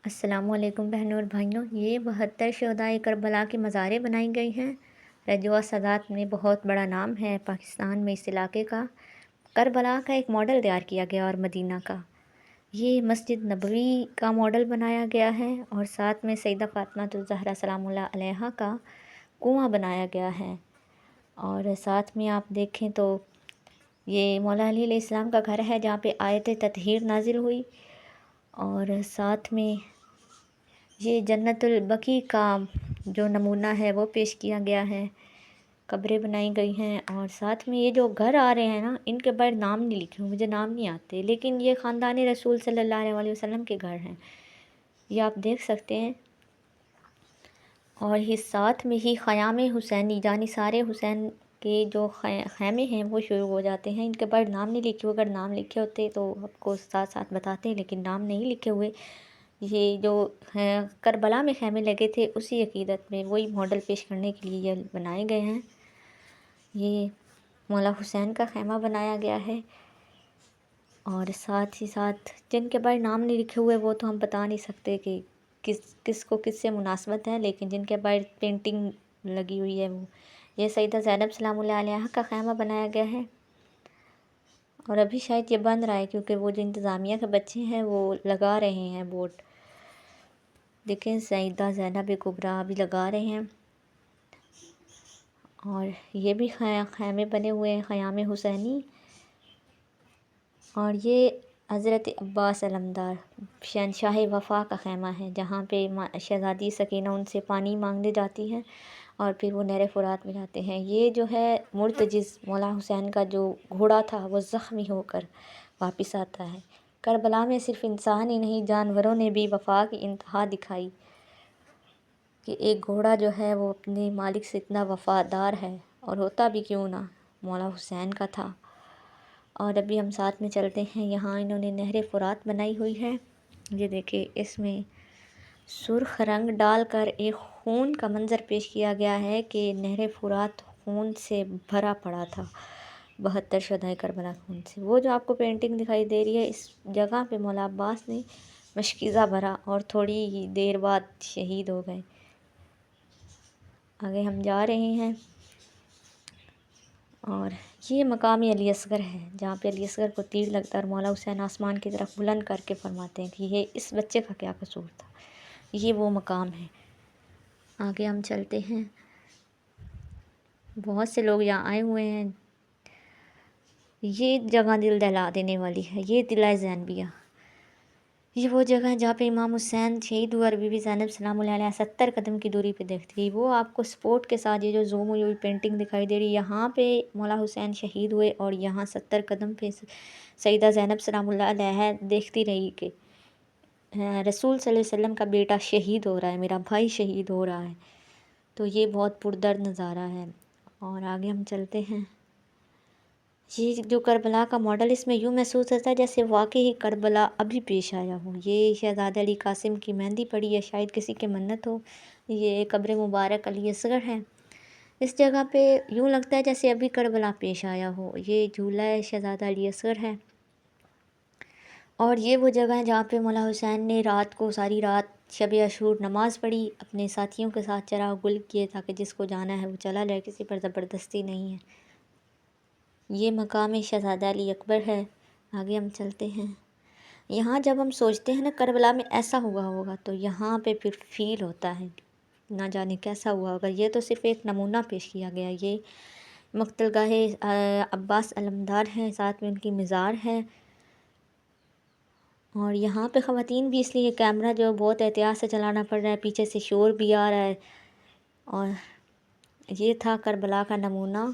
السلام علیکم بہنوں اور بھائیوں، یہ 72 شہدائے کربلا کی مزاریں بنائی گئی ہیں۔ رجوع سادات میں بہت بڑا نام ہے پاکستان میں اس علاقے کا۔ کربلا کا ایک ماڈل تیار کیا گیا اور مدینہ کا یہ مسجد نبوی کا ماڈل بنایا گیا ہے، اور ساتھ میں سیدہ فاطمہ الزہرا سلام اللہ علیہا کا کنواں بنایا گیا ہے۔ اور ساتھ میں آپ دیکھیں تو یہ مولا علی علیہ السلام کا گھر ہے جہاں پہ آیت تطہیر نازل ہوئی، اور ساتھ میں یہ جنت البقیع کا جو نمونہ ہے وہ پیش کیا گیا ہے، قبریں بنائی گئی ہیں۔ اور ساتھ میں یہ جو گھر آ رہے ہیں نا، ان کے باہر نام نہیں لکھے ہوئے، مجھے نام نہیں آتے، لیکن یہ خاندان رسول صلی اللہ علیہ وسلم کے گھر ہیں، یہ آپ دیکھ سکتے ہیں۔ اور یہ ساتھ میں ہی خیام حسینی یعنی سارے حسین کے جو خیمے ہیں وہ شروع ہو جاتے ہیں۔ ان کے باہر نام نہیں لکھے ہوئے، اگر نام لکھے ہوتے تو آپ کو ساتھ ساتھ بتاتے ہیں، لیکن نام نہیں لکھے ہوئے۔ یہ جو کربلا میں خیمے لگے تھے اسی عقیدت میں وہی ماڈل پیش کرنے کے لیے یہ بنائے گئے ہیں۔ یہ مولا حسین کا خیمہ بنایا گیا ہے، اور ساتھ ہی ساتھ جن کے باہر نام نہیں لکھے ہوئے وہ تو ہم بتا نہیں سکتے کہ کس کو کس سے مناسبت ہے، لیکن جن کے باہر پینٹنگ لگی ہوئی ہے وہ یہ سیدہ زینب سلام اللہ علیہا کا خیمہ بنایا گیا ہے۔ اور ابھی شاید یہ بن رہا ہے کیونکہ وہ جو انتظامیہ کے بچے ہیں وہ لگا رہے ہیں بورڈ، دیکھیں سیدہ زینب کبریٰ بھی لگا رہے ہیں۔ اور یہ بھی خیمے بنے ہوئے ہیں، خیام حسینی۔ اور یہ حضرت عباس علمدار شہنشاہ وفا کا خیمہ ہے، جہاں پہ شہزادی سکینہ ان سے پانی مانگنے جاتی ہے اور پھر وہ نہر فرات میں جاتے ہیں۔ یہ جو ہے مرتجز مولا حسین کا جو گھوڑا تھا وہ زخمی ہو کر واپس آتا ہے۔ کربلا میں صرف انسان ہی نہیں، جانوروں نے بھی وفا کی انتہا دکھائی کہ ایک گھوڑا جو ہے وہ اپنے مالک سے اتنا وفادار ہے، اور ہوتا بھی کیوں نہ، مولا حسین کا تھا۔ اور ابھی ہم ساتھ میں چلتے ہیں، یہاں انہوں نے نہر فرات بنائی ہوئی ہے، یہ دیکھیں اس میں سرخ رنگ ڈال کر ایک خون کا منظر پیش کیا گیا ہے کہ نہر فرات خون سے بھرا پڑا تھا، 72 شہدائے کربلا خون سے۔ وہ جو آپ کو پینٹنگ دکھائی دے رہی ہے، اس جگہ پہ مولا عباس نے مشکیزہ بھرا اور تھوڑی ہی دیر بعد شہید ہو گئے۔ آگے ہم جا رہے ہیں، اور یہ مقام علی اصغر ہے جہاں پہ علی اصغر کو تیر لگتا ہے اور مولا حسین آسمان کی طرف بلند کر کے فرماتے ہیں کہ یہ اس بچے کا کیا قصور تھا، یہ وہ مقام ہے۔ آگے ہم چلتے ہیں، بہت سے لوگ یہاں آئے ہوئے ہیں۔ یہ جگہ دل دہلا دینے والی ہے، یہ قلعہ زینبیہ، یہ وہ جگہ ہے جہاں پہ امام حسین شہید ہوئے اور بی بی زینب سلام اللہ علیہ 70 قدم کی دوری پہ دیکھتی ہے۔ وہ آپ کو سپورٹ کے ساتھ یہ جو زوم ہوئی پینٹنگ دکھائی دے رہی ہے، یہاں پہ مولا حسین شہید ہوئے اور یہاں 70 قدم پہ سیدہ زینب سلام اللہ علیہ دیکھتی رہی کہ رسول صلی اللہ علیہ وسلم کا بیٹا شہید ہو رہا ہے، میرا بھائی شہید ہو رہا ہے۔ تو یہ بہت پردرد نظارہ ہے۔ اور آگے ہم چلتے ہیں، یہ جو کربلا کا ماڈل، اس میں یوں محسوس ہوتا ہے جیسے واقعی کربلا ابھی پیش آیا ہو۔ یہ شہزادہ علی قاسم کی مہندی پڑی ہے، شاید کسی کی منت ہو۔ یہ قبر مبارک علی اصغر ہے، اس جگہ پہ یوں لگتا ہے جیسے ابھی کربلا پیش آیا ہو۔ یہ جھولا ہے شہزادہ علی اصغر ہے، اور یہ وہ جگہ ہے جہاں پہ مولا حسین نے رات کو ساری رات شب عاشور نماز پڑھی، اپنے ساتھیوں کے ساتھ چراغ گل کیے تاکہ جس کو جانا ہے وہ چلا جائے، کسی پر زبردستی نہیں ہے۔ یہ مقام شہزادہ علی اکبر ہے۔ آگے ہم چلتے ہیں، یہاں جب ہم سوچتے ہیں نا کربلا میں ایسا ہوا ہوگا تو یہاں پہ پھر فیل ہوتا ہے نہ جانے کیسا ہوا ہوگا۔ یہ تو صرف ایک نمونہ پیش کیا گیا، یہ مقتل گاہ عباس علمدار ہے، ساتھ میں ان کی مزار ہے۔ اور یہاں پہ خواتین بھی، اس لیے کیمرہ جو بہت احتیاط سے چلانا پڑ رہا ہے، پیچھے سے شور بھی آ رہا ہے۔ اور یہ تھا کربلا کا نمونہ۔